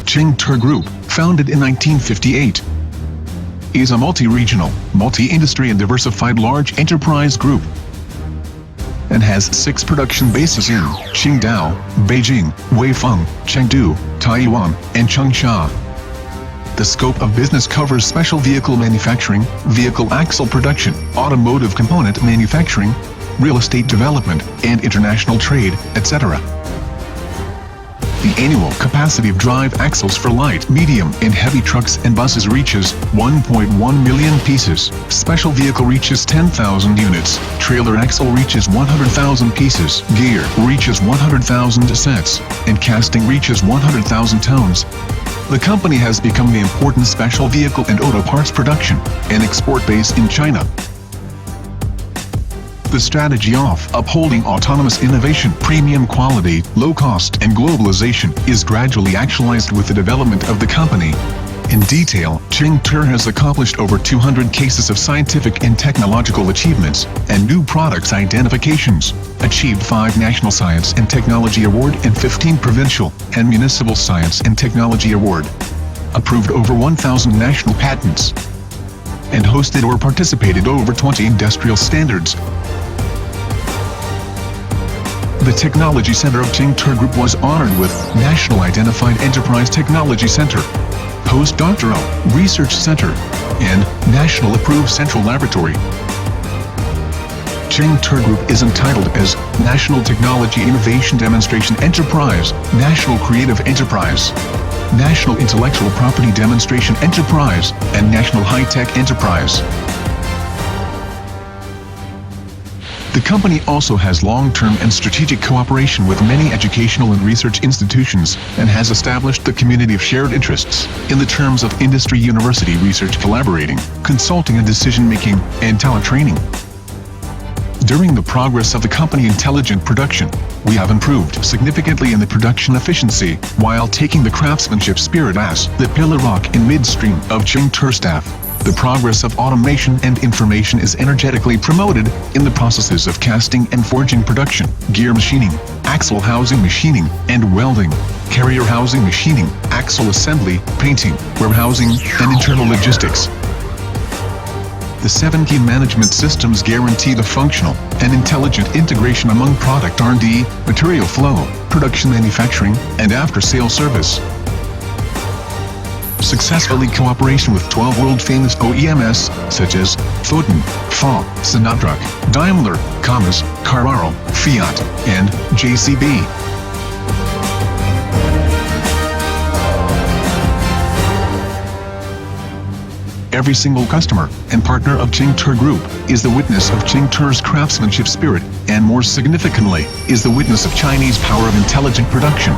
Qingte Group, founded in 1958, is a multi-regional, multi-industry and diversified large enterprise group, and has 6 production bases in Qingdao, Beijing, Weifeng, Chengdu, Taiwan, and Changsha. The scope of business covers special vehicle manufacturing, vehicle axle production, automotive component manufacturing, real estate development, and international trade, etc. The annual capacity of drive axles for light, medium, and heavy trucks and buses reaches 1.1 million pieces, special vehicle reaches 10,000 units, trailer axle reaches 100,000 pieces, gear reaches 100,000 sets, and casting reaches 100,000 tons. The company has become the important special vehicle and auto parts production and export base in China. The strategy of upholding autonomous innovation, premium quality, low cost, and globalization is gradually actualized with the development of the company. In detail, Qingte has accomplished over 200 cases of scientific and technological achievements and new products identifications, achieved 5 National Science and Technology Award and 15 Provincial and Municipal Science and Technology Award, approved over 1,000 national patents, and hosted or participated over 20 industrial standards. The Technology Center of Qingte Group was honored with National Identified Enterprise Technology Center, Postdoctoral Research Center, and National Approved Central Laboratory. Qingte Group is entitled as National Technology Innovation Demonstration Enterprise, National Creative Enterprise, National Intellectual Property Demonstration Enterprise, and National High-Tech Enterprise. The company also has long-term and strategic cooperation with many educational and research institutions and has established the community of shared interests in the terms of industry-university research collaborating, consulting and decision-making, and talent training. During the progress of the company intelligent production, we have improved significantly in the production efficiency while taking the craftsmanship spirit as the pillar rock in midstream of Qingte staff. The progress of automation and information is energetically promoted in the processes of casting and forging production, gear machining, axle housing machining, and welding, carrier housing machining, axle assembly, painting, warehousing, and internal logistics. The 7 key management systems guarantee the functional and intelligent integration among product R&D, material flow, production manufacturing, and after-sale service. Successfully cooperation with 12 world-famous OEMs, such as Foton, FA, Sinatra, Daimler, Kamaz, Carraro, Fiat, and JCB. Every single customer and partner of Qingte Group is the witness of Qingte's craftsmanship spirit, and more significantly, is the witness of Chinese power of intelligent production.